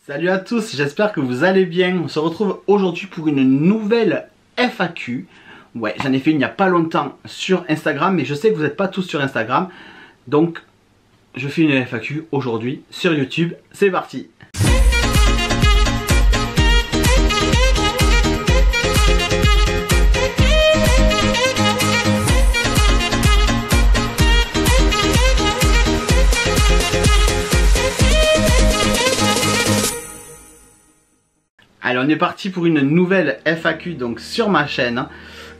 Salut à tous, j'espère que vous allez bien. On se retrouve aujourd'hui pour une nouvelle FAQ. Ouais, j'en ai fait une il n'y a pas longtemps sur Instagram, mais je sais que vous n'êtes pas tous sur Instagram. Donc, je fais une FAQ aujourd'hui sur YouTube. C'est parti! Allez, on est parti pour une nouvelle FAQ donc sur ma chaîne.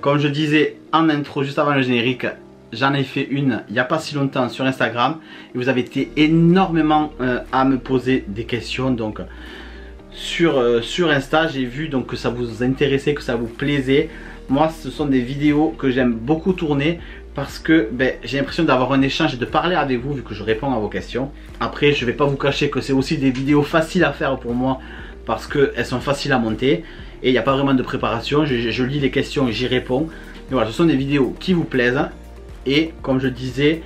Comme je disais en intro juste avant le générique, j'en ai fait une il n'y a pas si longtemps sur Instagram. Et vous avez été énormément à me poser des questions donc sur Insta. J'ai vu donc que ça vous intéressait, que ça vous plaisait. Moi, ce sont des vidéos que j'aime beaucoup tourner parce que j'ai l'impression d'avoir un échange et de parler avec vous vu que je réponds à vos questions. Après, je ne vais pas vous cacher que c'est aussi des vidéos faciles à faire pour moi, parce qu'elles sont faciles à monter et il n'y a pas vraiment de préparation. Je lis les questions et j'y réponds. Mais voilà, ce sont des vidéos qui vous plaisent. Et comme je disais,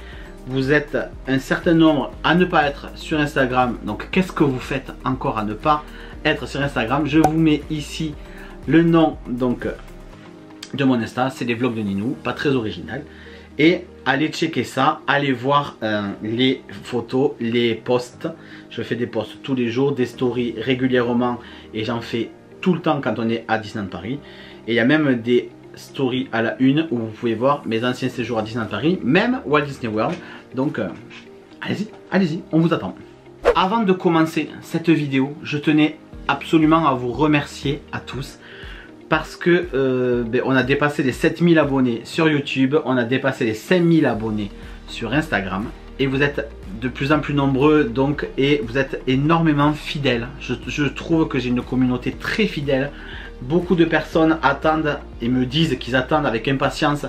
vous êtes un certain nombre à ne pas être sur Instagram. Donc qu'est-ce que vous faites encore à ne pas être sur Instagram? Je vous mets ici le nom donc de mon Insta. C'est les vlogs de Ninou, pas très original. Et allez checker ça, allez voir les photos, les posts. Je fais des posts tous les jours, des stories régulièrement et j'en fais tout le temps quand on est à Disneyland Paris. Et il y a même des stories à la une où vous pouvez voir mes anciens séjours à Disneyland Paris, même Walt Disney World. Donc allez-y, allez-y, on vous attend. Avant de commencer cette vidéo, je tenais absolument à vous remercier à tous. Parce que on a dépassé les 7000 abonnés sur YouTube, on a dépassé les 5000 abonnés sur Instagram. Et vous êtes de plus en plus nombreux donc, et vous êtes énormément fidèles. Je trouve que j'ai une communauté très fidèle. Beaucoup de personnes attendent et me disent qu'ils attendent avec impatience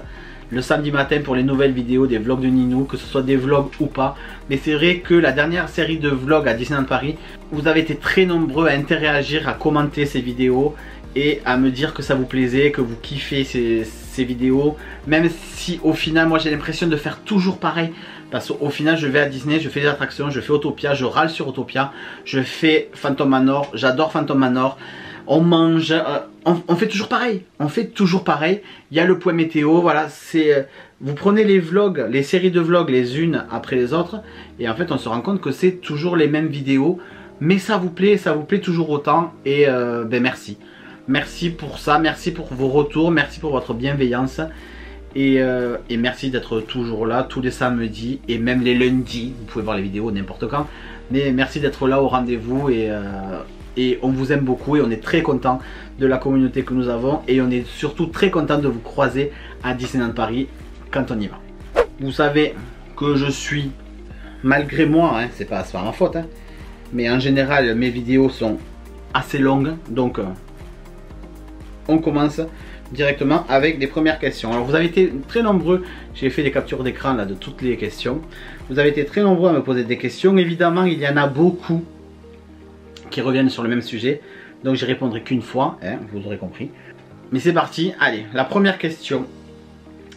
le samedi matin pour les nouvelles vidéos des vlogs de Ninou, que ce soit des vlogs ou pas. Mais c'est vrai que la dernière série de vlogs à Disneyland Paris, vous avez été très nombreux à interagir, à commenter ces vidéos et à me dire que ça vous plaisait, que vous kiffez ces vidéos. Même si au final moi j'ai l'impression de faire toujours pareil, parce qu'au final je vais à Disney, je fais des attractions, je fais Autopia, je râle sur Autopia, je fais Phantom Manor, j'adore Phantom Manor, on mange, on fait toujours pareil, on fait toujours pareil. Il y a le point météo, voilà, c'est vous prenez les vlogs, les séries de vlogs les unes après les autres et en fait on se rend compte que c'est toujours les mêmes vidéos, mais ça vous plaît toujours autant et merci. Merci pour ça, merci pour vos retours, merci pour votre bienveillance et merci d'être toujours là tous les samedis et même les lundis. Vous pouvez voir les vidéos n'importe quand, mais merci d'être là au rendez-vous et on vous aime beaucoup et on est très content de la communauté que nous avons et on est surtout très content de vous croiser à Disneyland Paris quand on y va. Vous savez que je suis, malgré moi, hein, c'est pas ma faute, hein, mais en général mes vidéos sont assez longues donc on commence directement avec les premières questions. Alors vous avez été très nombreux, j'ai fait des captures d'écran là de toutes les questions. Vous avez été très nombreux à me poser des questions. Évidemment il y en a beaucoup qui reviennent sur le même sujet, donc j'y répondrai qu'une fois, hein, vous aurez compris. Mais c'est parti, allez, la première question.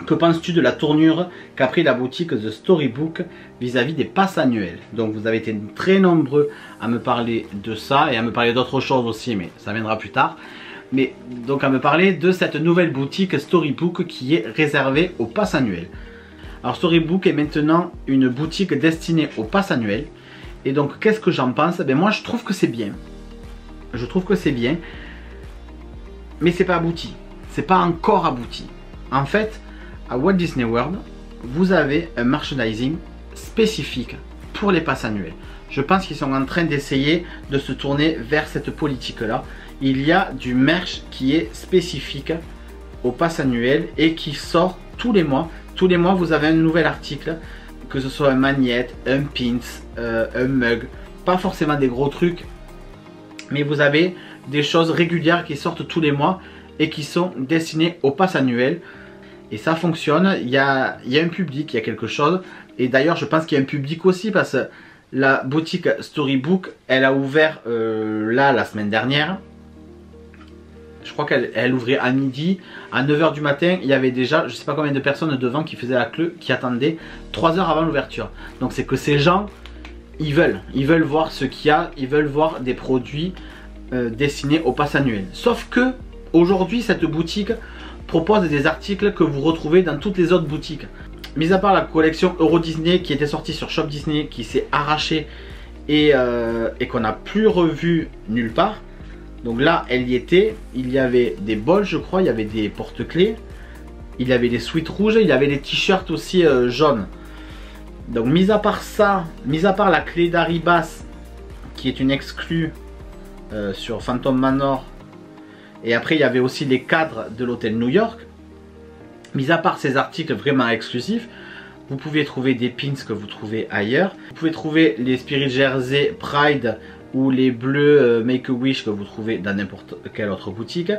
Que penses-tu de la tournure qu'a pris la boutique The Storybook vis-à-vis des passes annuelles? Donc vous avez été très nombreux à me parler de ça et à me parler d'autres choses aussi, mais ça viendra plus tard. Mais donc à me parler de cette nouvelle boutique Storybook qui est réservée aux passes annuelles. Alors Storybook est maintenant une boutique destinée aux passes annuelles. Et donc qu'est-ce que j'en pense? Moi je trouve que c'est bien. Je trouve que c'est bien. Mais c'est pas abouti. C'est pas encore abouti. En fait, à Walt Disney World, vous avez un merchandising spécifique pour les passes annuelles. Je pense qu'ils sont en train d'essayer de se tourner vers cette politique-là. Il y a du merch qui est spécifique au pass annuel et qui sort tous les mois. Tous les mois, vous avez un nouvel article, que ce soit un magnète, un pins, un mug. Pas forcément des gros trucs, mais vous avez des choses régulières qui sortent tous les mois et qui sont destinées au pass annuel. Et ça fonctionne, il y a un public, il y a quelque chose. Et d'ailleurs, je pense qu'il y a un public aussi parce que la boutique Storybook, elle a ouvert là la semaine dernière. Je crois qu'elle ouvrait à midi. À 9 h du matin, il y avait déjà je sais pas combien de personnes devant qui faisaient la queue, qui attendaient 3 heures avant l'ouverture. Donc c'est que ces gens, ils veulent voir ce qu'il y a, ils veulent voir des produits destinés au pass annuel. Sauf que aujourd'hui cette boutique propose des articles que vous retrouvez dans toutes les autres boutiques. Mis à part la collection Euro Disney qui était sortie sur Shop Disney, qui s'est arrachée et qu'on n'a plus revu nulle part. Donc là elle y était, il y avait des bols je crois, il y avait des porte-clés, il y avait des sweats rouges, il y avait des t-shirts aussi jaunes. Donc mis à part ça, mis à part la clé d'Aribas qui est une exclue sur Phantom Manor, et après il y avait aussi les cadres de l'hôtel New York. Mis à part ces articles vraiment exclusifs, vous pouvez trouver des pins que vous trouvez ailleurs. Vous pouvez trouver les Spirit Jersey Pride ou les bleus Make-A-Wish que vous trouvez dans n'importe quelle autre boutique.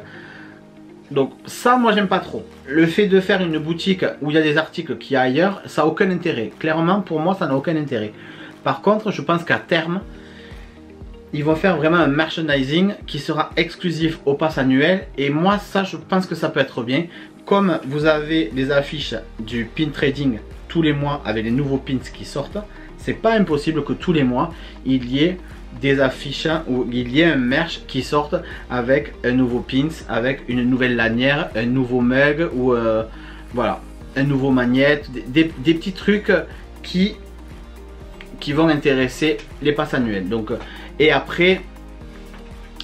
Donc ça, moi j'aime pas trop. Le fait de faire une boutique où il y a des articles qu'il y a ailleurs, ça n'a aucun intérêt. Clairement, pour moi, ça n'a aucun intérêt. Par contre, je pense qu'à terme, ils vont faire vraiment un merchandising qui sera exclusif au pass annuel. Et moi, ça, je pense que ça peut être bien. Comme vous avez les affiches du pin trading tous les mois avec les nouveaux pins qui sortent, c'est pas impossible que tous les mois, il y ait des affiches ou il y ait un merch qui sorte avec un nouveau pins, avec une nouvelle lanière, un nouveau mug ou voilà, un nouveau magnète, des petits trucs qui vont intéresser les passes annuelles. Donc, et après,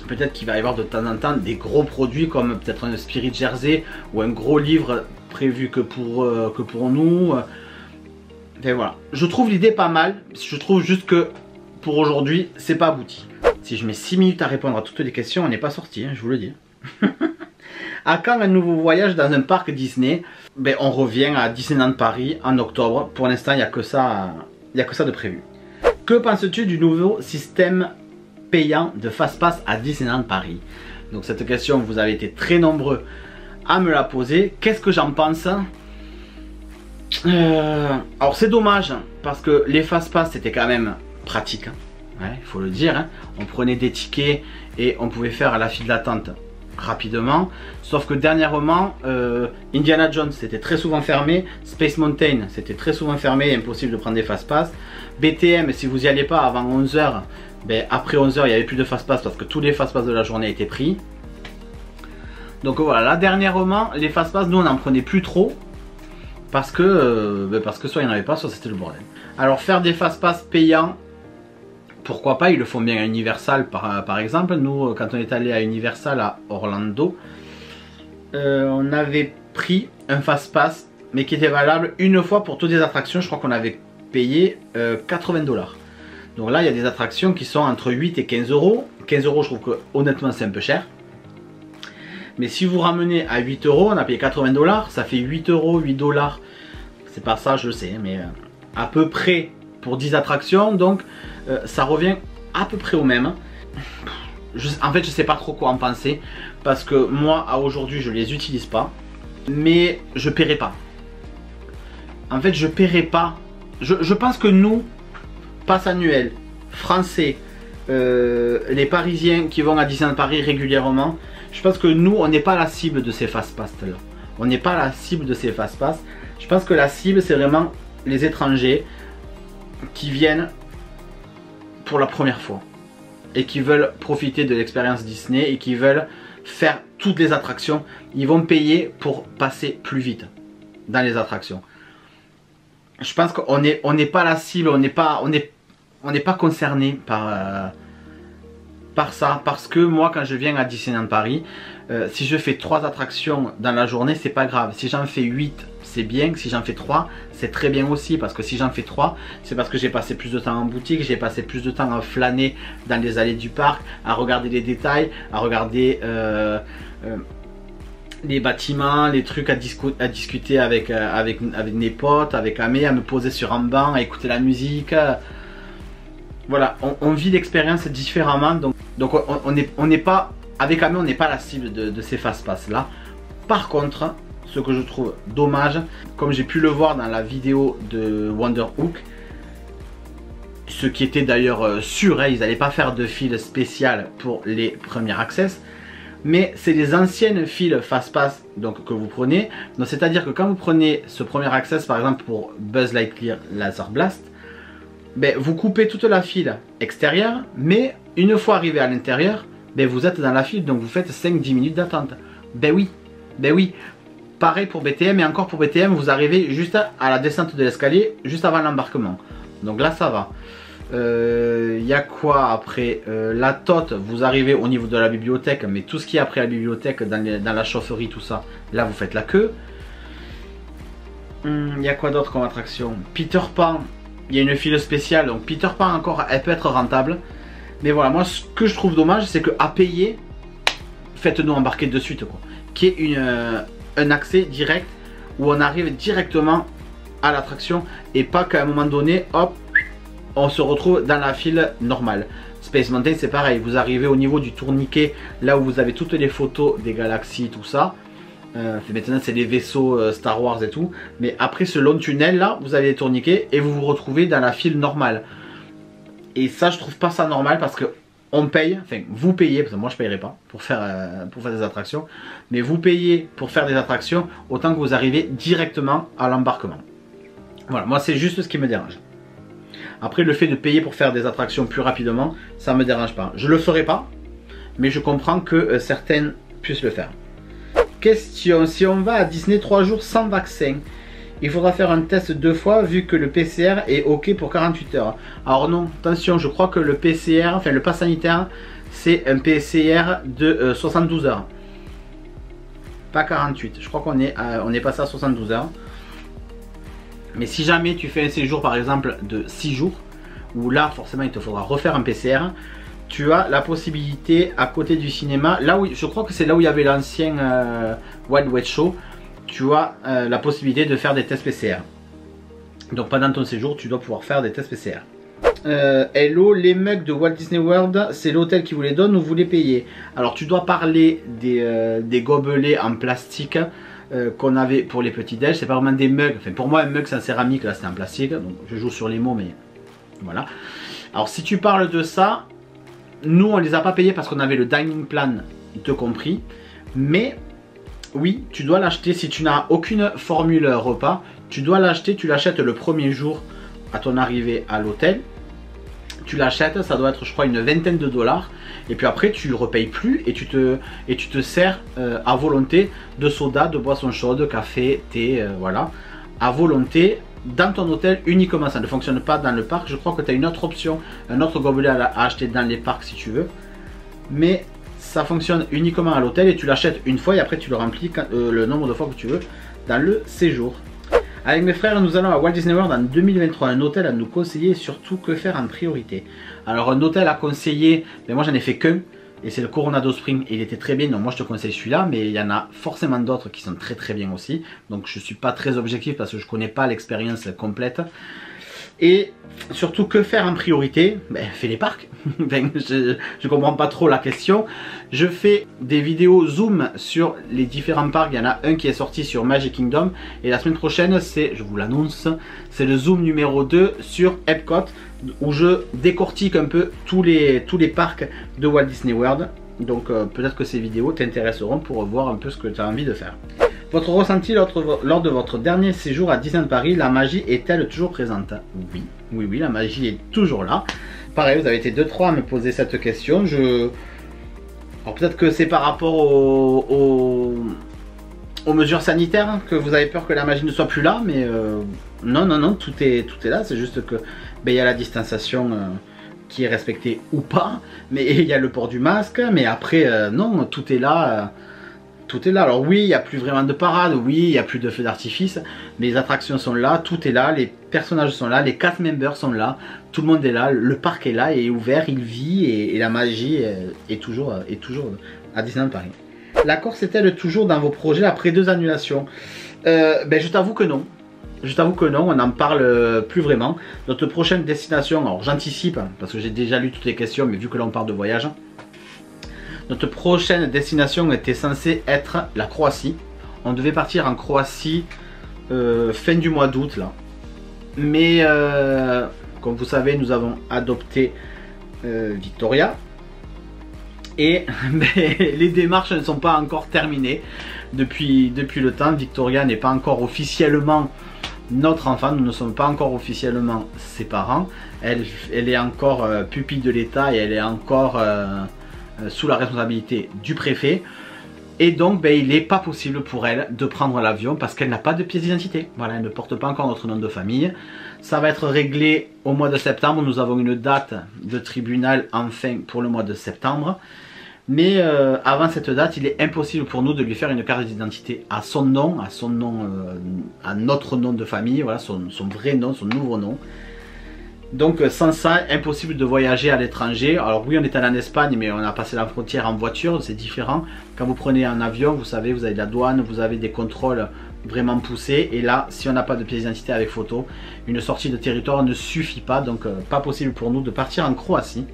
peut-être qu'il va y avoir de temps en temps des gros produits comme peut-être un Spirit Jersey ou un gros livre prévu que pour nous. Et voilà, je trouve l'idée pas mal. Je trouve juste que pour aujourd'hui, c'est pas abouti. Si je mets 6 minutes à répondre à toutes les questions, on n'est pas sorti, hein, je vous le dis. À quand un nouveau voyage dans un parc Disney? Ben, on revient à Disneyland Paris en octobre. Pour l'instant, il n'y a que ça de prévu. Que penses-tu du nouveau système payant de Fastpass à Disneyland Paris? Donc cette question, vous avez été très nombreux à me la poser. Qu'est-ce que j'en pense? Alors c'est dommage parce que les Fastpass c'était quand même pratique, hein. Ouais, il faut le dire, hein. On prenait des tickets et on pouvait faire la file d'attente rapidement. Sauf que dernièrement, Indiana Jones c'était très souvent fermé, Space Mountain c'était très souvent fermé, impossible de prendre des Fastpass. BTM, si vous n'y allez pas avant 11 h, ben, après 11 h il n'y avait plus de Fastpass parce que tous les Fastpass de la journée étaient pris. Donc voilà, là dernièrement, les Fastpass, nous on n'en prenait plus trop. Parce que soit il n'y en avait pas, soit c'était le bordel. Alors faire des Fastpass payants, pourquoi pas, ils le font bien à Universal par exemple. Nous, quand on est allé à Universal à Orlando, on avait pris un Fastpass, mais qui était valable une fois pour toutes les attractions. Je crois qu'on avait payé 80 $. Donc là, il y a des attractions qui sont entre 8 et 15 €. 15 €, je trouve que honnêtement, c'est un peu cher. Mais si vous ramenez à 8 €, on a payé 80 $, ça fait 8 €, 8 $. C'est pas ça, je sais, mais à peu près pour 10 attractions, donc ça revient à peu près au même. En fait, je sais pas trop quoi en penser, parce que moi, à aujourd'hui, je les utilise pas, mais je paierai pas. En fait, je paierai pas. Je pense que nous, pass annuel, français, les Parisiens qui vont à Disneyland Paris régulièrement, je pense que nous, on n'est pas la cible de ces Fastpass là. On n'est pas la cible de ces Fastpass. Je pense que la cible, c'est vraiment les étrangers qui viennent pour la première fois et qui veulent profiter de l'expérience Disney et qui veulent faire toutes les attractions. Ils vont payer pour passer plus vite dans les attractions. Je pense qu'on n'est pas la cible, on n'est pas concerné par ça, parce que moi quand je viens à Disneyland Paris, si je fais 3 attractions dans la journée, c'est pas grave. Si j'en fais 8, c'est bien. Si j'en fais 3, c'est très bien aussi, parce que si j'en fais 3, c'est parce que j'ai passé plus de temps en boutique, j'ai passé plus de temps à flâner dans les allées du parc, à regarder les détails, à regarder les bâtiments, les trucs à discuter avec mes potes, avec Amé, à me poser sur un banc, à écouter la musique. Voilà, on vit l'expérience différemment, donc on n'est pas, avec Amé, on n'est pas la cible de ces Fastpass là. Par contre, ce que je trouve dommage, comme j'ai pu le voir dans la vidéo de Wonderhook, ce qui était d'ailleurs sûr, hein, ils n'allaient pas faire de file spéciale pour les premiers access, mais c'est les anciennes files Fastpass donc que vous prenez. Donc c'est à dire que quand vous prenez ce premier access par exemple pour Buzz Lightyear Laser Blast, ben, vous coupez toute la file extérieure, mais une fois arrivé à l'intérieur, ben, vous êtes dans la file, donc vous faites 5-10 minutes d'attente. Ben oui, ben oui. Pareil pour BTM, et encore pour BTM, vous arrivez juste à la descente de l'escalier, juste avant l'embarquement. Donc là, ça va. Y a quoi après la tote, vous arrivez au niveau de la bibliothèque, mais tout ce qui est après la bibliothèque, dans la chaufferie, tout ça, là vous faites la queue. Y a quoi d'autre comme attraction? Peter Pan, il y a une file spéciale, donc Peter Pan encore, elle peut être rentable. Mais voilà, moi ce que je trouve dommage, c'est que à payer, faites-nous embarquer de suite, quoi. Qui est un accès direct où on arrive directement à l'attraction et pas qu'à un moment donné, hop, on se retrouve dans la file normale. Space Mountain c'est pareil, vous arrivez au niveau du tourniquet, là où vous avez toutes les photos des galaxies, tout ça. Maintenant c'est les vaisseaux Star Wars et tout. Mais après ce long tunnel là, vous avez les tourniquets et vous vous retrouvez dans la file normale. Et ça je trouve pas ça normal parce que on paye, enfin vous payez, parce que moi je payerai pas pour faire des attractions. Mais vous payez pour faire des attractions autant que vous arrivez directement à l'embarquement. Voilà, moi c'est juste ce qui me dérange. Après le fait de payer pour faire des attractions plus rapidement, ça me dérange pas. Je le ferai pas, mais je comprends que certaines puissent le faire. Question, si on va à Disney 3 jours sans vaccin, il faudra faire un test 2 fois vu que le PCR est ok pour 48 heures. Alors non, attention, je crois que le PCR, enfin le pass sanitaire, c'est un PCR de 72 heures. Pas 48, je crois qu'on est passé à 72 heures. Mais si jamais tu fais un séjour par exemple de 6 jours, où là forcément il te faudra refaire un PCR, tu as la possibilité à côté du cinéma, là où je crois que c'est là où il y avait l'ancien Wild West Show, tu as la possibilité de faire des tests PCR. Donc pendant ton séjour tu dois pouvoir faire des tests PCR. Hello, les mugs de Walt Disney World, c'est l'hôtel qui vous les donne ou vous les payez? Alors tu dois parler des gobelets en plastique qu'on avait pour les petits déj. C'est pas vraiment des mugs, enfin pour moi un mug c'est en céramique, là c'est en plastique, donc je joue sur les mots mais voilà. Alors si tu parles de ça, nous on les a pas payés parce qu'on avait le dining plan de compris, mais oui tu dois l'acheter si tu n'as aucune formule repas, tu dois l'acheter, tu l'achètes le premier jour à ton arrivée à l'hôtel. Tu l'achètes, ça doit être je crois une vingtaine de dollars et puis après tu ne repayes plus et tu te sers à volonté de soda, de boissons chaudes, café, thé, voilà, à volonté dans ton hôtel uniquement. Ça ne fonctionne pas dans le parc, je crois que tu as une autre option, un autre gobelet à acheter dans les parcs si tu veux, mais ça fonctionne uniquement à l'hôtel et tu l'achètes une fois et après tu le remplis le nombre de fois que tu veux dans le séjour. Avec mes frères, nous allons à Walt Disney World en 2023, un hôtel à nous conseiller et surtout que faire en priorité. Alors un hôtel à conseiller, mais moi j'en ai fait qu'un et c'est le Coronado Springs et il était très bien, donc moi je te conseille celui-là, mais il y en a forcément d'autres qui sont très très bien aussi, donc je suis pas très objectif parce que je connais pas l'expérience complète. Et surtout que faire en priorité? Ben, fais les parcs. Je comprends pas trop la question. Je fais des vidéos zoom sur les différents parcs. Il y en a un qui est sorti sur Magic Kingdom. Et la semaine prochaine, c'est, je vous l'annonce, c'est le zoom numéro 2 sur Epcot, où je décortique un peu tous les parcs de Walt Disney World. Donc peut-être que ces vidéos t'intéresseront pour voir un peu ce que tu as envie de faire. Votre ressenti lors de votre dernier séjour à Disneyland Paris, la magie est-elle toujours présente? Oui, oui, oui, la magie est toujours là. Pareil, vous avez été 2-3 à me poser cette question. Alors peut-être que c'est par rapport aux mesures sanitaires que vous avez peur que la magie ne soit plus là, mais non, non, non, tout est là. C'est juste que ben, y a la distanciation qui est respectée ou pas, mais il y a le port du masque, mais après, non, tout est là. Tout est là. Alors oui, il n'y a plus vraiment de parade, oui, il n'y a plus de feux d'artifice, mais les attractions sont là, tout est là, les personnages sont là, les cast members sont là, tout le monde est là, le parc est là, est ouvert, il vit et la magie est toujours à Disneyland Paris. La Corse est-elle toujours dans vos projets après 2 annulations? Ben, je t'avoue que non. Je t'avoue que non, on n'en parle plus vraiment. Notre prochaine destination, alors j'anticipe, parce que j'ai déjà lu toutes les questions, mais vu que là on parle de voyage, notre prochaine destination était censée être la Croatie. On devait partir en Croatie fin du mois d'août là. Mais comme vous savez, nous avons adopté Victoria. Et les démarches ne sont pas encore terminées depuis le temps. Victoria n'est pas encore officiellement notre enfant. Nous ne sommes pas encore officiellement ses parents. Elle est encore pupille de l'État et elle est encore sous la responsabilité du préfet. Et donc ben, il n'est pas possible pour elle de prendre l'avion parce qu'elle n'a pas de pièce d'identité. Voilà, elle ne porte pas encore notre nom de famille. Ça va être réglé au mois de septembre. Nous avons une date de tribunal enfin pour le mois de septembre. Mais avant cette date, il est impossible pour nous de lui faire une carte d'identité à son nom, à notre nom de famille, voilà, son vrai nom, son nouveau nom. Donc sans ça, impossible de voyager à l'étranger. Alors oui, on est allé en Espagne, mais on a passé la frontière en voiture, c'est différent. Quand vous prenez un avion, vous savez, vous avez de la douane, vous avez des contrôles vraiment poussés. Et là, si on n'a pas de pièce d'identité avec photo, une sortie de territoire ne suffit pas. Donc pas possible pour nous de partir en Croatie.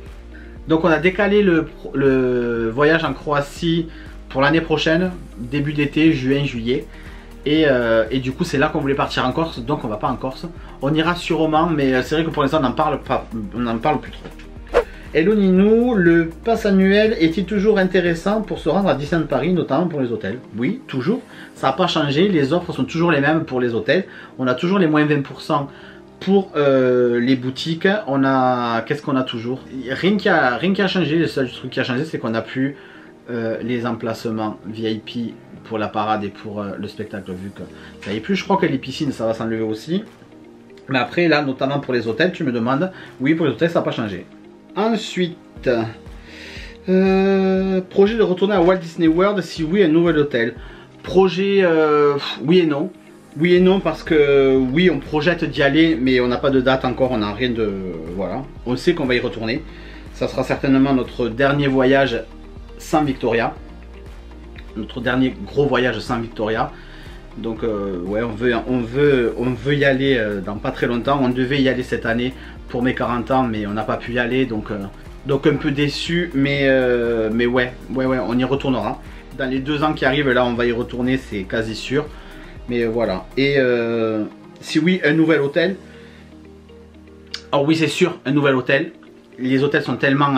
Donc on a décalé le voyage en Croatie pour l'année prochaine, début d'été, juin, juillet. Et du coup c'est là qu'on voulait partir en Corse, donc on va pas en Corse. On ira sûrement, mais c'est vrai que pour l'instant on n'en parle pas, on n'en parle plus trop. Hello Ninou, le pass annuel est-il toujours intéressant pour se rendre à Disneyland Paris, notamment pour les hôtels? Oui, toujours. Ça n'a pas changé, les offres sont toujours les mêmes pour les hôtels. On a toujours les moins 20% pour les boutiques. On a, qu'est-ce qu'on a toujours? Rien qui a changé, le seul truc qui a changé c'est qu'on a plus les emplacements VIP pour la parade et pour le spectacle, vu que ça y est plus. Je crois que les piscines ça va s'enlever aussi, mais après là notamment pour les hôtels tu me demandes, oui pour les hôtels ça n'a pas changé. Ensuite projet de retourner à Walt Disney World, si oui un nouvel hôtel. Projet oui et non. Oui et non parce que oui on projette d'y aller mais on n'a pas de date encore, on n'a rien de... voilà. On sait qu'on va y retourner. Ça sera certainement notre dernier voyage sans Victoria. Notre dernier gros voyage sans Victoria. Donc ouais on veut y aller dans pas très longtemps. On devait y aller cette année pour mes 40 ans mais on n'a pas pu y aller donc un peu déçu mais ouais on y retournera. Dans les 2 ans qui arrivent là on va y retourner, c'est quasi sûr. Mais voilà. Et si oui, un nouvel hôtel. Alors oui, c'est sûr, un nouvel hôtel. Les hôtels sont tellement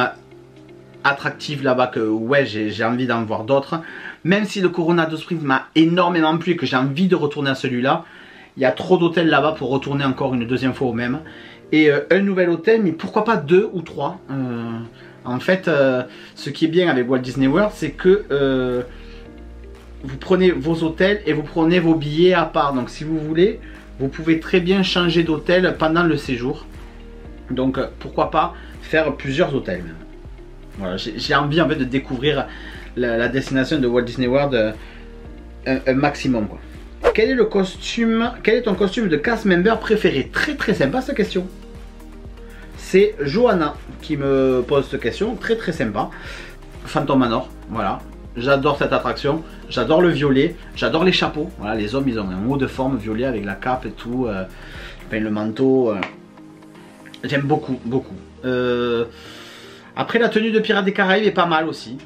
attractifs là-bas que ouais, j'ai envie d'en voir d'autres. Même si le Coronado Springs m'a énormément plu et que j'ai envie de retourner à celui-là, il y a trop d'hôtels là-bas pour retourner encore une deuxième fois au même. Et un nouvel hôtel, mais pourquoi pas 2 ou 3. En fait, ce qui est bien avec Walt Disney World, c'est que... vous prenez vos hôtels et vous prenez vos billets à part. Donc si vous voulez, vous pouvez très bien changer d'hôtel pendant le séjour. Donc pourquoi pas faire plusieurs hôtels. Voilà, j'ai envie en fait de découvrir la destination de Walt Disney World un maximum quoi. Quel est ton costume de cast member préféré? Très sympa cette question. C'est Johanna qui me pose cette question, très sympa. Phantom Manor, voilà. J'adore cette attraction, j'adore le violet, j'adore les chapeaux. Voilà, les hommes ils ont un haut de forme violet avec la cape et tout, enfin, le manteau. J'aime beaucoup. Après la tenue de Pirates des Caraïbes est pas mal aussi.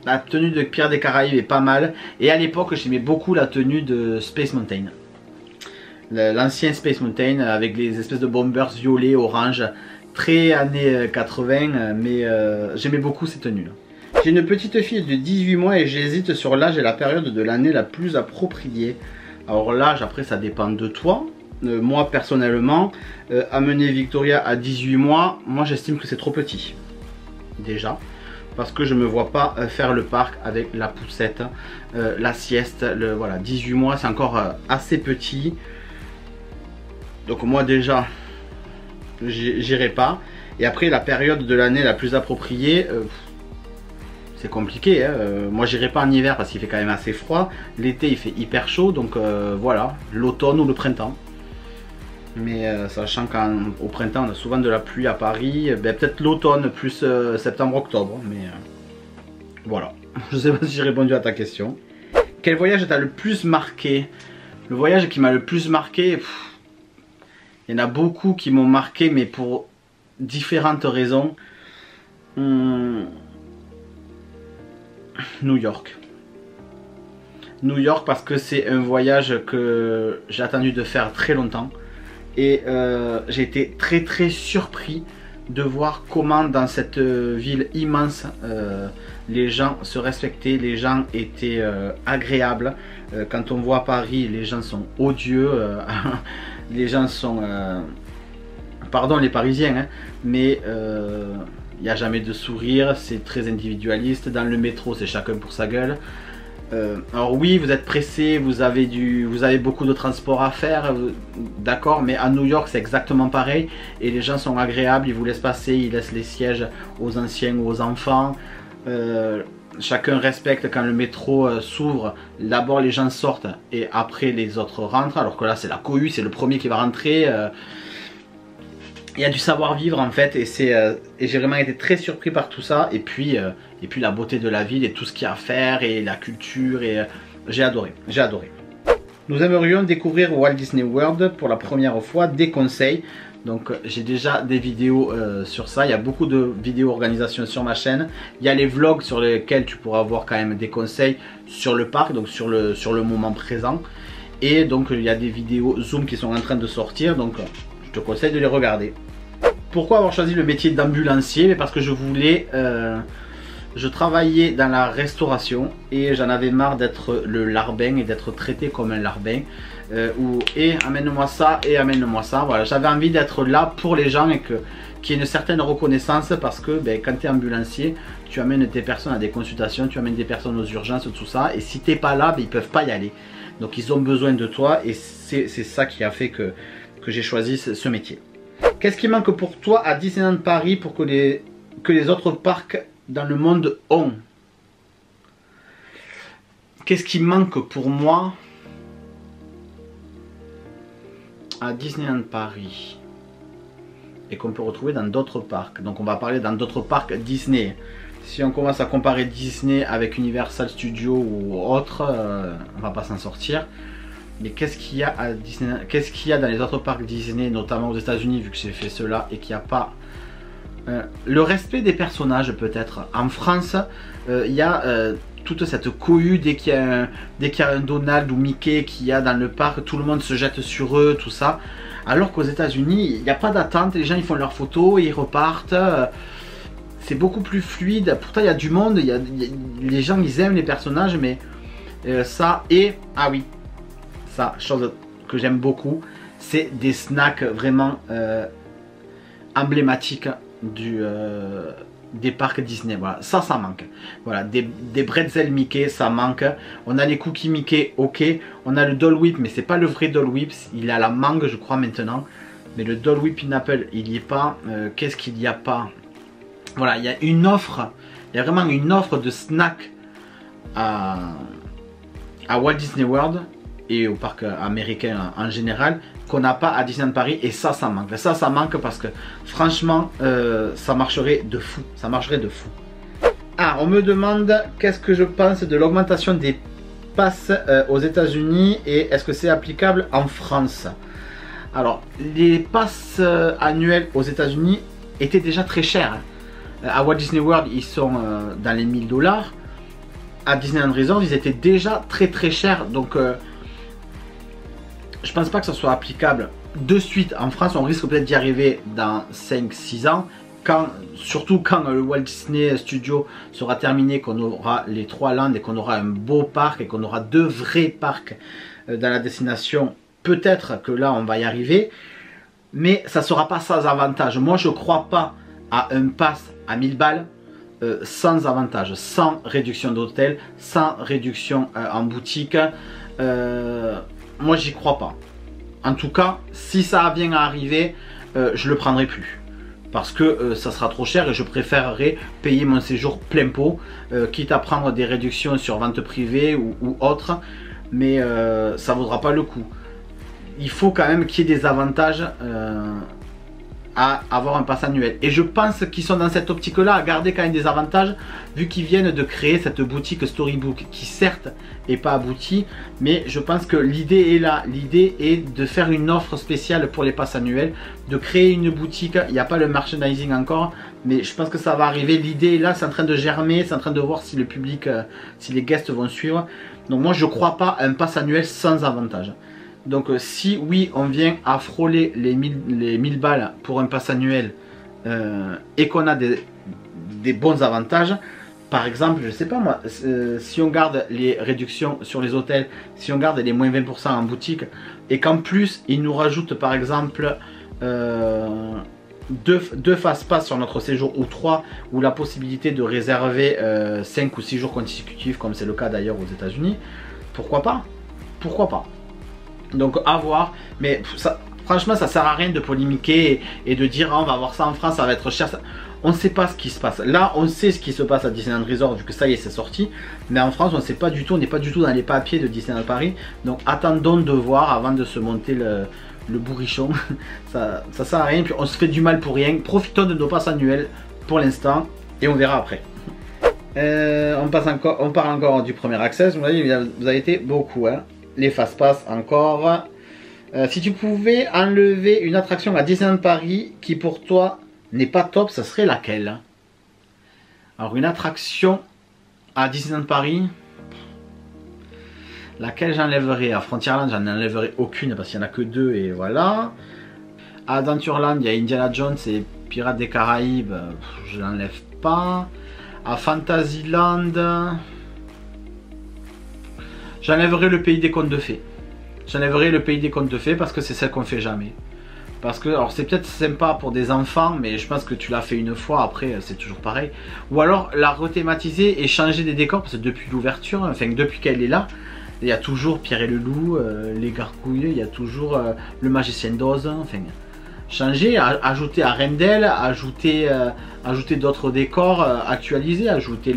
La tenue de Pirates des Caraïbes est pas mal. Et à l'époque j'aimais beaucoup la tenue de Space Mountain. L'ancien Space Mountain avec les espèces de bombers violets, orange. Très années 80, mais j'aimais beaucoup ces tenues là. J'ai une petite fille de 18 mois et j'hésite sur l'âge et la période de l'année la plus appropriée. Alors l'âge, après ça dépend de toi. Moi personnellement, amener Victoria à 18 mois, moi j'estime que c'est trop petit. Déjà. Parce que je ne me vois pas faire le parc avec la poussette, la sieste. Voilà, 18 mois c'est encore assez petit. Donc moi déjà, j'irai pas. Et après la période de l'année la plus appropriée... c'est compliqué, hein. Moi j'irai pas en hiver parce qu'il fait quand même assez froid. L'été il fait hyper chaud, donc voilà, l'automne ou le printemps. Mais sachant qu'au printemps on a souvent de la pluie à Paris, ben, peut-être l'automne plus septembre-octobre. Mais voilà, je sais pas si j'ai répondu à ta question. Quel voyage t'a le plus marqué? Le voyage qui m'a le plus marqué, il y en a beaucoup qui m'ont marqué mais pour différentes raisons. New York. New York parce que c'est un voyage que j'ai attendu de faire très longtemps et j'ai été très surpris de voir comment dans cette ville immense les gens se respectaient, les gens étaient agréables. Quand on voit Paris, les gens sont odieux. les gens sont, pardon les Parisiens, hein, mais il n'y a jamais de sourire, c'est très individualiste. Dans le métro, c'est chacun pour sa gueule. Alors oui, vous êtes pressé, vous avez beaucoup de transport à faire, d'accord, mais à New York c'est exactement pareil et les gens sont agréables, ils vous laissent passer, ils laissent les sièges aux anciens ou aux enfants. Chacun respecte quand le métro s'ouvre, d'abord les gens sortent et après les autres rentrent, alors que là c'est la cohue, c'est le premier qui va rentrer. Il y a du savoir-vivre en fait et j'ai vraiment été très surpris par tout ça et puis la beauté de la ville et tout ce qu'il y a à faire et la culture et j'ai adoré. Nous aimerions découvrir Walt Disney World pour la première fois, des conseils. Donc j'ai déjà des vidéos sur ça, il y a beaucoup de vidéos organisation sur ma chaîne. Il y a les vlogs sur lesquels tu pourras avoir quand même des conseils sur le parc, donc sur le moment présent. Et donc il y a des vidéos Zoom qui sont en train de sortir, donc je te conseille de les regarder. Pourquoi avoir choisi le métier d'ambulancier? Parce que je travaillais dans la restauration et j'en avais marre d'être le larbin et d'être traité comme un larbin. Et amène-moi ça et amène-moi ça. Voilà, j'avais envie d'être là pour les gens et qu'il y ait une certaine reconnaissance parce que quand tu es ambulancier, tu amènes tes personnes à des consultations, tu amènes des personnes aux urgences, tout ça. Et si tu n'es pas là, ils ne peuvent pas y aller. Donc ils ont besoin de toi et c'est ça qui a fait que j'ai choisi ce métier. Qu'est-ce qui manque pour toi à Disneyland Paris pour que les autres parcs dans le monde ont? Qu'est-ce qui manque pour moi à Disneyland Paris et qu'on peut retrouver dans d'autres parcs? Donc on va parler dans d'autres parcs Disney. Si on commence à comparer Disney avec Universal Studios ou autre, on va pas s'en sortir. Mais qu'est-ce qu'il y a à Disney, qu'est-ce qu'il y a dans les autres parcs Disney, notamment aux États-Unis, vu que j'ai fait cela et qu'il n'y a pas le respect des personnages peut-être. En France, il y a toute cette cohue dès qu'il y a un Donald ou Mickey qu'il y a dans le parc, tout le monde se jette sur eux, tout ça. Alors qu'aux États-Unis, il n'y a pas d'attente, les gens ils font leurs photos et ils repartent. C'est beaucoup plus fluide. Pourtant, il y a du monde, les gens ils aiment les personnages, mais ça et ah oui. Ça, chose que j'aime beaucoup, c'est des snacks vraiment emblématiques des parcs Disney. Voilà, ça manque. Voilà, des bretzels Mickey, ça manque. On a les cookies Mickey, ok. On a le Dole Whip, mais c'est pas le vrai Dole Whip. Il est à la mangue, je crois, maintenant. Mais le Dole Whip Pineapple, il n'y est pas. Qu'est-ce qu'il n'y a pas? Voilà, il y a une offre. Il y a vraiment une offre de snacks à Walt Disney World et au parc américain en général qu'on n'a pas à Disneyland Paris et ça manque. Ça manque parce que franchement ça marcherait de fou. Ça marcherait de fou. Ah, on me demande qu'est-ce que je pense de l'augmentation des passes aux États-Unis et est-ce que c'est applicable en France? Alors, les passes annuelles aux États-Unis étaient déjà très chères. À Walt Disney World, ils sont dans les 1000 $. À Disneyland Resort, ils étaient déjà très chers. Donc, je pense pas que ça soit applicable de suite en France. On risque peut-être d'y arriver dans 5-6 ans. Surtout quand le Walt Disney Studio sera terminé, qu'on aura les 3 landes et qu'on aura un beau parc et qu'on aura 2 vrais parcs dans la destination. Peut-être que là, on va y arriver. Mais ça ne sera pas sans avantage. Moi, je ne crois pas à un pass à 1000 balles. Sans avantage, sans réduction d'hôtel, sans réduction en boutique. Moi j'y crois pas. En tout cas, si ça vient à arriver, je le prendrai plus. Parce que ça sera trop cher et je préférerais payer mon séjour plein pot, quitte à prendre des réductions sur vente privée ou autre. Mais ça vaudra pas le coup. Il faut quand même qu'il y ait des avantages à avoir un pass annuel. Et je pense qu'ils sont dans cette optique-là, à garder quand même des avantages, vu qu'ils viennent de créer cette boutique Storybook, qui certes n'est pas aboutie, mais je pense que l'idée est là. L'idée est de faire une offre spéciale pour les passes annuels, de créer une boutique. Il n'y a pas le merchandising encore, mais je pense que ça va arriver. L'idée est là, c'est en train de germer, c'est en train de voir si le public, si les guests vont suivre. Donc moi je ne crois pas à un pass annuel sans avantage. Donc si oui on vient à frôler les 1000 balles pour un pass annuel et qu'on a des bons avantages, par exemple, je sais pas moi, si on garde les réductions sur les hôtels, si on garde les moins 20% en boutique, et qu'en plus ils nous rajoutent par exemple deux fast-pass sur notre séjour ou 3, ou la possibilité de réserver 5 ou 6 jours consécutifs, comme c'est le cas d'ailleurs aux États-Unis, pourquoi pas? Pourquoi pas? Donc à voir, mais ça, franchement ça sert à rien de polémiquer et de dire ah, on va voir ça en France, ça va être cher. On ne sait pas ce qui se passe. Là, on sait ce qui se passe à Disneyland Resort, vu que ça y est, c'est sorti. Mais en France, on ne sait pas du tout, on n'est pas du tout dans les papiers de Disneyland Paris. Donc attendons de voir avant de se monter le bourrichon. ça sert à rien, puis on se fait du mal pour rien. Profitons de nos passes annuelles pour l'instant et on verra après. On parle encore du premier access. Vous avez été beaucoup, hein. Les fast pass encore. Si tu pouvais enlever une attraction à Disneyland Paris qui pour toi n'est pas top, ça serait laquelle? Alors une attraction à Disneyland Paris, laquelle j'enlèverais? À Frontierland, j'en enlèverai aucune parce qu'il n'y en a que 2 et voilà. À Adventureland, il y a Indiana Jones et Pirates des Caraïbes, je l'enlève pas. À Fantasyland, j'enlèverai le Pays des Contes de Fées. J'enlèverai le Pays des Contes de Fées parce que c'est celle qu'on fait jamais. Parce que, alors c'est peut-être sympa pour des enfants, mais je pense que tu l'as fait une fois, après c'est toujours pareil. Ou alors la rethématiser et changer des décors, parce que depuis l'ouverture, enfin depuis qu'elle est là, il y a toujours Pierre et le Loup, les Gargouilles, il y a toujours le Magicien d'Oz, enfin changer, ajouter Arendelle, ajouter d'autres décors, actualiser, ajouter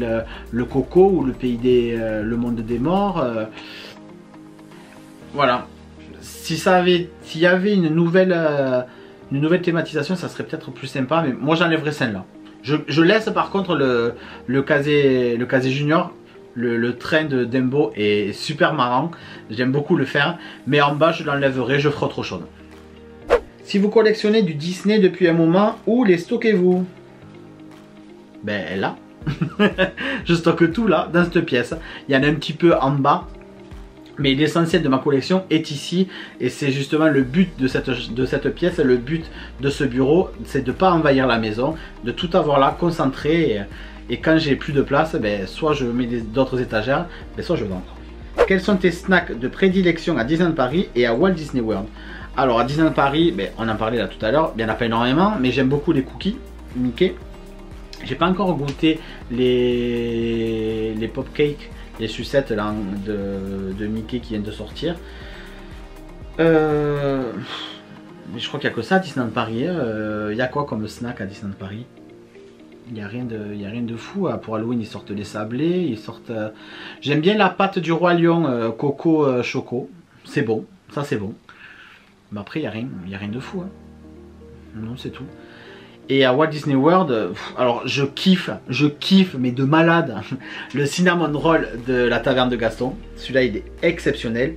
le Coco ou le pays le monde des morts. Voilà. S'il y avait une nouvelle thématisation, ça serait peut-être plus sympa, mais moi j'enlèverais celle-là. Je laisse par contre le Casé Junior, le train de Dumbo est super marrant, j'aime beaucoup le faire, mais en bas je l'enlèverai, je ferai autre chose. Si vous collectionnez du Disney depuis un moment, où les stockez-vous? Ben là, je stocke tout là, dans cette pièce. Il y en a un petit peu en bas. Mais l'essentiel de ma collection est ici et c'est justement le but de cette pièce, le but de ce bureau, c'est de ne pas envahir la maison, de tout avoir là, concentré et quand j'ai plus de place, ben, soit je mets d'autres étagères, ben, soit je vends. Quels sont tes snacks de prédilection à Disneyland Paris et à Walt Disney World? Alors à Disneyland Paris, ben, on en parlait là tout à l'heure, il n'y en a pas énormément, mais j'aime beaucoup les cookies Mickey. J'ai pas encore goûté les pop cakes, les sucettes là, de Mickey qui viennent de sortir. Mais je crois qu'il n'y a que ça à Disneyland Paris. Il y a quoi comme snack à Disneyland Paris? Il n'y a rien de fou. Pour Halloween, ils sortent les sablés. Ils sortent. J'aime bien la pâte du Roi Lion Coco Choco. C'est bon. Ça, c'est bon. Mais après, il n'y a rien de fou. Hein. Non, c'est tout. Et à Walt Disney World, alors je kiffe, mais de malade, le cinnamon roll de la taverne de Gaston. Celui-là, il est exceptionnel.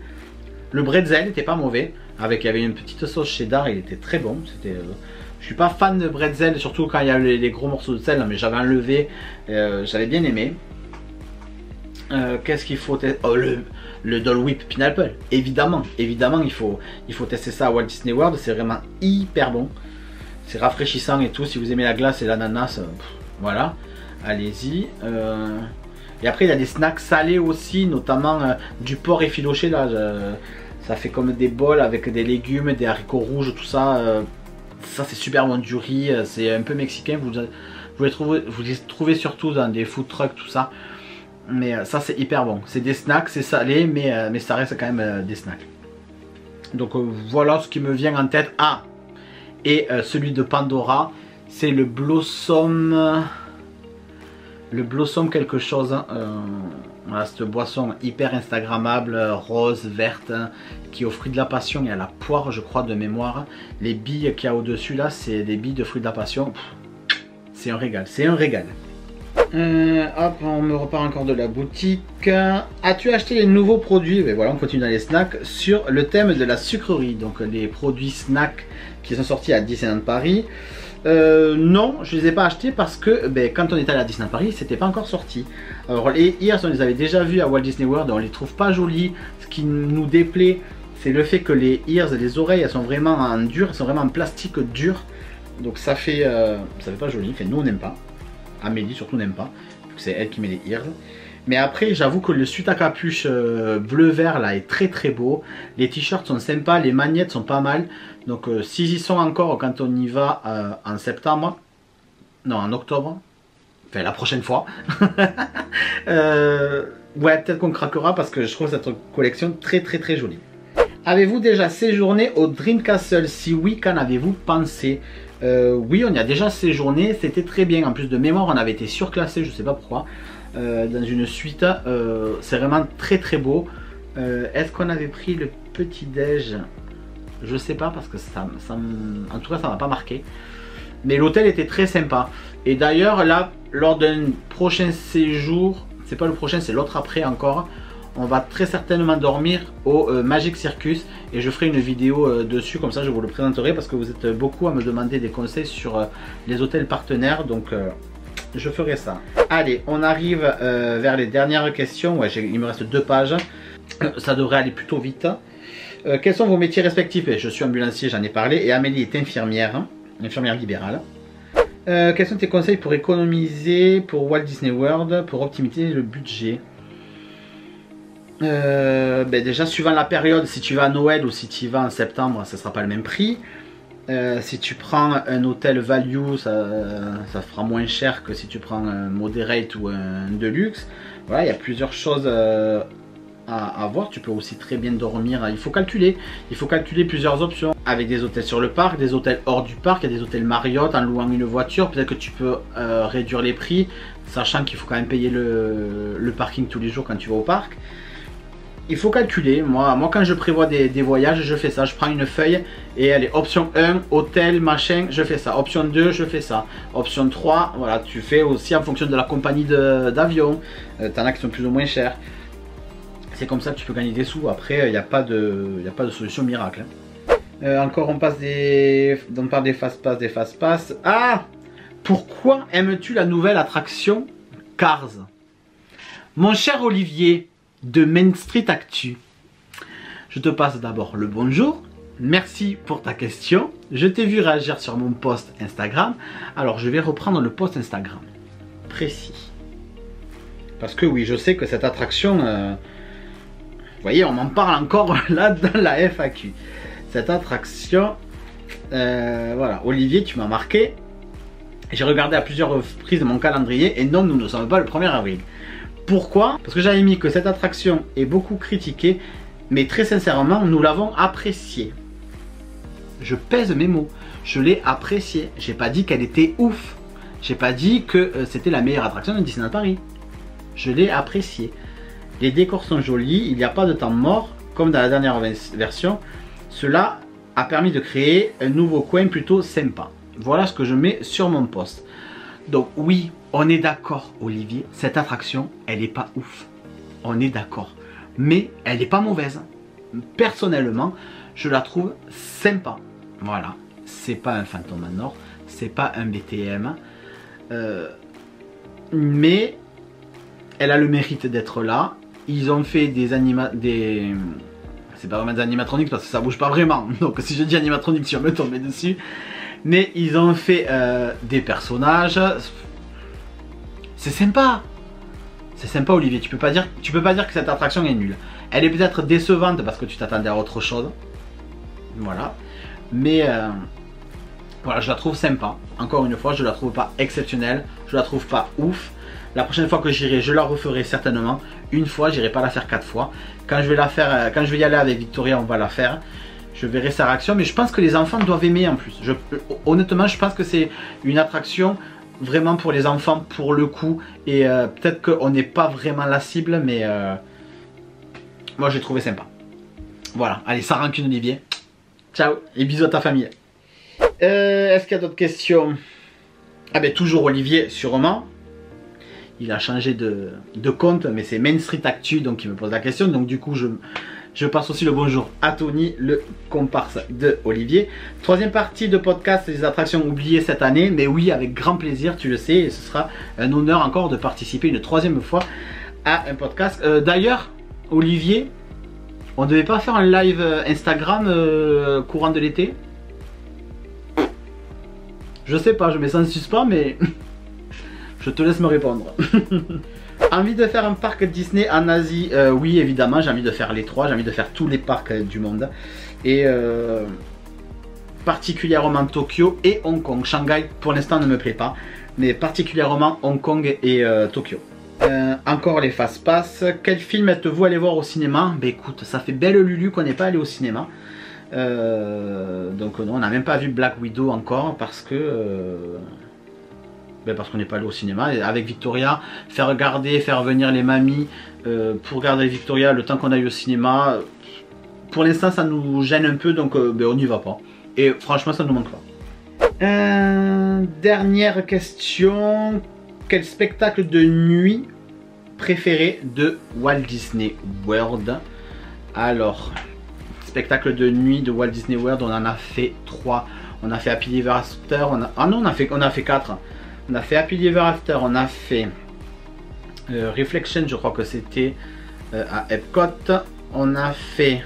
Le bretzel n'était pas mauvais, il y avait une petite sauce cheddar, il était très bon. Je suis pas fan de bretzel, surtout quand il y a les gros morceaux de sel, mais j'avais enlevé, j'avais bien aimé. Qu'est-ce qu'il faut tester? Oh, le Dole Whip Pineapple, évidemment, il faut tester ça à Walt Disney World, c'est vraiment hyper bon. C'est rafraîchissant et tout, si vous aimez la glace et l'ananas, voilà, allez-y. Et après il y a des snacks salés aussi, notamment du porc effiloché là, ça fait comme des bols avec des légumes, des haricots rouges, tout ça. Ça c'est super bon, du riz, c'est un peu mexicain, vous les trouvez surtout dans des food trucks, tout ça. Mais ça c'est hyper bon, c'est des snacks, c'est salé, mais ça reste quand même des snacks. Donc voilà ce qui me vient en tête. Ah, et celui de Pandora, c'est le Blossom quelque chose. Voilà, cette boisson hyper instagrammable, rose, verte, qui est aux fruits de la passion et à la poire, je crois, de mémoire. Les billes qu'il y a au dessus là, c'est des billes de fruits de la passion. C'est un régal, c'est un régal. Hop, on me repart encore de la boutique. As-tu acheté les nouveaux produits? Ben voilà, on continue dans les snacks sur le thème de la sucrerie. Donc les produits snacks qui sont sortis à Disneyland Paris. Non, je les ai pas achetés parce que quand on est allé à Disneyland Paris, c'était pas encore sorti. Alors les ears, on les avait déjà vus à Walt Disney World, on les trouve pas jolis. Ce qui nous déplaît, c'est le fait que les ears, les oreilles, elles sont vraiment en dur, elles sont vraiment en plastique dur. Donc ça fait pas joli. Enfin, nous on n'aime pas. Amélie surtout n'aime pas. c'est elle qui met les ears. Mais après, j'avoue que le suite à capuche bleu-vert là est très très beau. Les t-shirts sont sympas, les magnettes sont pas mal. Donc s'ils y sont encore quand on y va en septembre, non en octobre, enfin la prochaine fois. Ouais, peut-être qu'on craquera parce que je trouve cette collection très très très jolie. Avez-vous déjà séjourné au Dream Castle? Si oui, qu'en avez-vous pensé? Oui, on y a déjà séjourné, c'était très bien. En plus de mémoire, on avait été surclassé, je sais pas pourquoi. Dans une suite, c'est vraiment très très beau. Est-ce qu'on avait pris le petit déj? Je sais pas parce que en tout cas ça m'a pas marqué. Mais l'hôtel était très sympa. Et d'ailleurs là, lors d'un prochain séjour, c'est pas le prochain, c'est l'autre après encore, on va très certainement dormir au Magic Circus et je ferai une vidéo dessus, comme ça je vous le présenterai parce que vous êtes beaucoup à me demander des conseils sur les hôtels partenaires, donc je ferai ça. Allez, on arrive vers les dernières questions. Ouais, il me reste 2 pages. Ça devrait aller plutôt vite. Quels sont vos métiers respectifs? Je suis ambulancier, j'en ai parlé. Et Amélie est infirmière, infirmière libérale. Quels sont tes conseils pour économiser pour Walt Disney World, pour optimiser le budget? Déjà, suivant la période, si tu vas à Noël ou si tu vas en septembre, ça ne sera pas le même prix. Si tu prends un hôtel value, ça fera moins cher que si tu prends un moderate ou un deluxe. Voilà, il y a plusieurs choses à voir. Tu peux aussi très bien dormir. Il faut calculer plusieurs options avec des hôtels sur le parc, des hôtels hors du parc. Il y a des hôtels Marriott en louant une voiture. Peut-être que tu peux réduire les prix, sachant qu'il faut quand même payer le parking tous les jours quand tu vas au parc. Il faut calculer. Moi quand je prévois des voyages, je fais ça. Je prends une feuille et elle est option 1, hôtel, machin, je fais ça. Option 2, je fais ça. Option 3, voilà, tu fais aussi en fonction de la compagnie d'avion. T'en as qui sont plus ou moins chers. C'est comme ça que tu peux gagner des sous. Après, il n'y a pas de solution miracle. Encore, on parle des fast-pass, Ah! Pourquoi aimes-tu la nouvelle attraction Cars? Mon cher Olivier de Main Street Actu, je te passe d'abord le bonjour. Merci pour ta question. Je t'ai vu réagir sur mon post Instagram. Alors je vais reprendre le post Instagram précis. Parce que oui, je sais que cette attraction, vous voyez, on m'en parle encore là dans la FAQ. Cette attraction, voilà, Olivier, tu m'as marqué. J'ai regardé à plusieurs reprises mon calendrier et non, nous ne sommes pas le 1er avril. Pourquoi? Parce que j'avais mis que cette attraction est beaucoup critiquée, mais très sincèrement, nous l'avons appréciée. Je pèse mes mots. Je l'ai appréciée. J'ai pas dit qu'elle était ouf. J'ai pas dit que c'était la meilleure attraction de Disneyland Paris. Je l'ai appréciée. Les décors sont jolis, il n'y a pas de temps mort, comme dans la dernière version. Cela a permis de créer un nouveau coin plutôt sympa. Voilà ce que je mets sur mon post. Donc oui, on est d'accord Olivier, cette attraction, elle n'est pas ouf. On est d'accord. Mais elle n'est pas mauvaise. Personnellement, je la trouve sympa. Voilà. C'est pas un Phantom Manor, c'est pas un BTM. Mais elle a le mérite d'être là. Ils ont fait c'est pas vraiment des animatroniques parce que ça bouge pas vraiment. Donc si je dis animatronique, tu vas me tomber dessus. Mais ils ont fait des personnages. C'est sympa. C'est sympa Olivier. Tu peux pas dire que cette attraction est nulle. Elle est peut-être décevante parce que tu t'attendais à autre chose. Voilà. Mais voilà, je la trouve sympa. Encore une fois, je la trouve pas exceptionnelle. Je la trouve pas ouf. La prochaine fois que j'irai, je la referai certainement. Une fois, j'irai pas la faire 4 fois. Quand je vais la faire, quand je vais y aller avec Victoria, on va la faire. Je verrai sa réaction, mais je pense que les enfants doivent aimer en plus. Honnêtement, je pense que c'est une attraction vraiment pour les enfants, pour le coup. Et peut-être qu'on n'est pas vraiment la cible, mais moi j'ai trouvé sympa. Voilà, allez, ça rancune Olivier. Ciao, et bisous à ta famille. Est-ce qu'il y a d'autres questions? Ah ben toujours Olivier, sûrement. Il a changé de compte, mais c'est Main Street Actu, donc il me pose la question. Donc du coup, je passe aussi le bonjour à Tony, le comparse de Olivier. Troisième partie de podcast, les attractions oubliées cette année. Mais oui, avec grand plaisir, tu le sais. Et ce sera un honneur encore de participer une 3e fois à un podcast. D'ailleurs, Olivier, on devait pas faire un live Instagram courant de l'été? Je sais pas, je mets ça en suspens, mais... Je te laisse me répondre. Envie de faire un parc Disney en Asie? Oui, évidemment, j'ai envie de faire les trois, j'ai envie de faire tous les parcs du monde. Et particulièrement Tokyo et Hong Kong. Shanghai, pour l'instant, ne me plaît pas, mais particulièrement Hong Kong et Tokyo. Encore les fast-pass. Quel film êtes-vous allé voir au cinéma? Ben écoute, ça fait belle Lulu qu'on n'est pas allé au cinéma. Donc non, on n'a même pas vu Black Widow encore parce que... parce qu'on n'est pas allé au cinéma. Et avec Victoria, faire venir les mamies pour regarder Victoria le temps qu'on a eu au cinéma, pour l'instant ça nous gêne un peu, donc on n'y va pas. Et franchement ça ne nous manque pas. Dernière question. Quel spectacle de nuit préféré de Walt Disney World? Alors, spectacle de nuit de Walt Disney World, on en a fait 3. On a fait Happy Ever After, on a fait 4. On a fait Happy Ever After, on a fait Reflection, je crois que c'était à Epcot. On a fait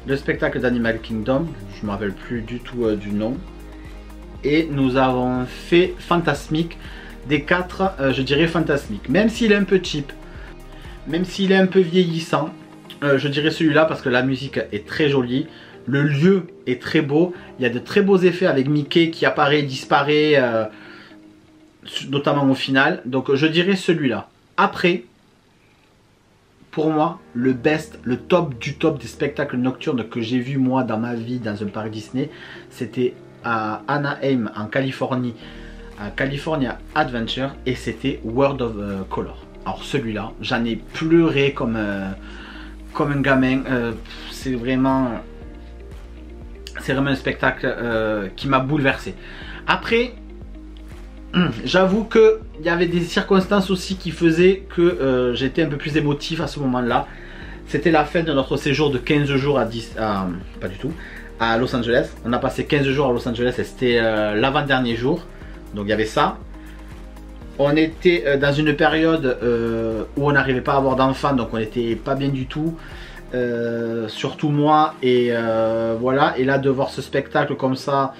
le spectacle d'Animal Kingdom, je ne me rappelle plus du tout du nom. Et nous avons fait Fantasmic. Des 4, je dirais Fantasmic. Même s'il est un peu cheap, même s'il est un peu vieillissant, je dirais celui-là parce que la musique est très jolie. Le lieu est très beau. Il y a de très beaux effets avec Mickey qui apparaît, disparaît, notamment au final. Donc je dirais celui-là. Après, pour moi, le best, le top du top des spectacles nocturnes que j'ai vu moi dans ma vie dans un parc Disney, c'était à Anaheim en Californie, à California Adventure, et c'était World of Color. Alors celui-là, j'en ai pleuré comme un gamin. C'est vraiment un spectacle qui m'a bouleversé. Après, j'avoue que il y avait des circonstances aussi qui faisaient que j'étais un peu plus émotif à ce moment-là. C'était la fin de notre séjour de 15 jours pas du tout, à Los Angeles. On a passé 15 jours à Los Angeles et c'était l'avant-dernier jour. Donc il y avait ça. On était dans une période où on n'arrivait pas à avoir d'enfants, donc on n'était pas bien du tout. Surtout moi, et voilà. Et là, de voir ce spectacle comme ça,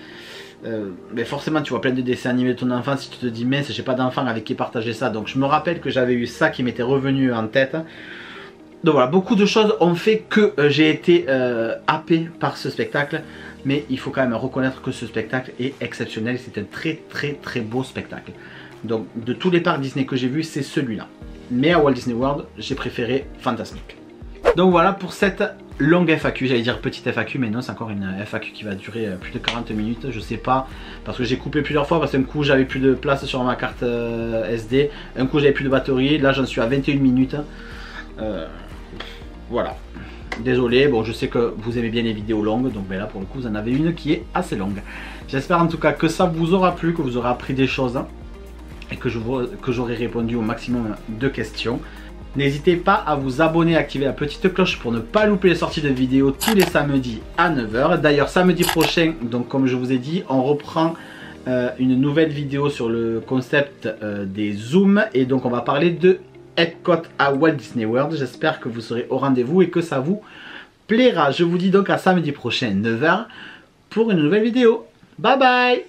mais forcément tu vois plein de dessins animés de ton enfance, si tu te dis mince, j'ai pas d'enfant avec qui partager ça. Donc je me rappelle que j'avais eu ça qui m'était revenu en tête. Donc voilà, beaucoup de choses ont fait que j'ai été happé par ce spectacle. Mais il faut quand même reconnaître que ce spectacle est exceptionnel. C'est un très beau spectacle. Donc de tous les parcs Disney que j'ai vus, c'est celui-là. Mais à Walt Disney World, j'ai préféré Fantasmic. Donc voilà pour cette longue FAQ. J'allais dire petite FAQ, mais non, c'est encore une FAQ qui va durer plus de 40 minutes. Je sais pas, parce que j'ai coupé plusieurs fois. Parce qu'un coup j'avais plus de place sur ma carte SD. Un coup j'avais plus de batterie. Là j'en suis à 21 minutes. Voilà. Désolé, bon je sais que vous aimez bien les vidéos longues, donc ben là pour le coup vous en avez une qui est assez longue. J'espère en tout cas que ça vous aura plu, que vous aurez appris des choses et que j'aurai répondu au maximum de questions. N'hésitez pas à vous abonner, à activer la petite cloche pour ne pas louper les sorties de vidéos tous les samedis à 9 h. D'ailleurs samedi prochain, donc comme je vous ai dit, on reprend une nouvelle vidéo sur le concept des zooms, et donc on va parler de Epcot à Walt Disney World. J'espère que vous serez au rendez-vous et que ça vous plaira. Je vous dis donc à samedi prochain 9 h pour une nouvelle vidéo. Bye bye.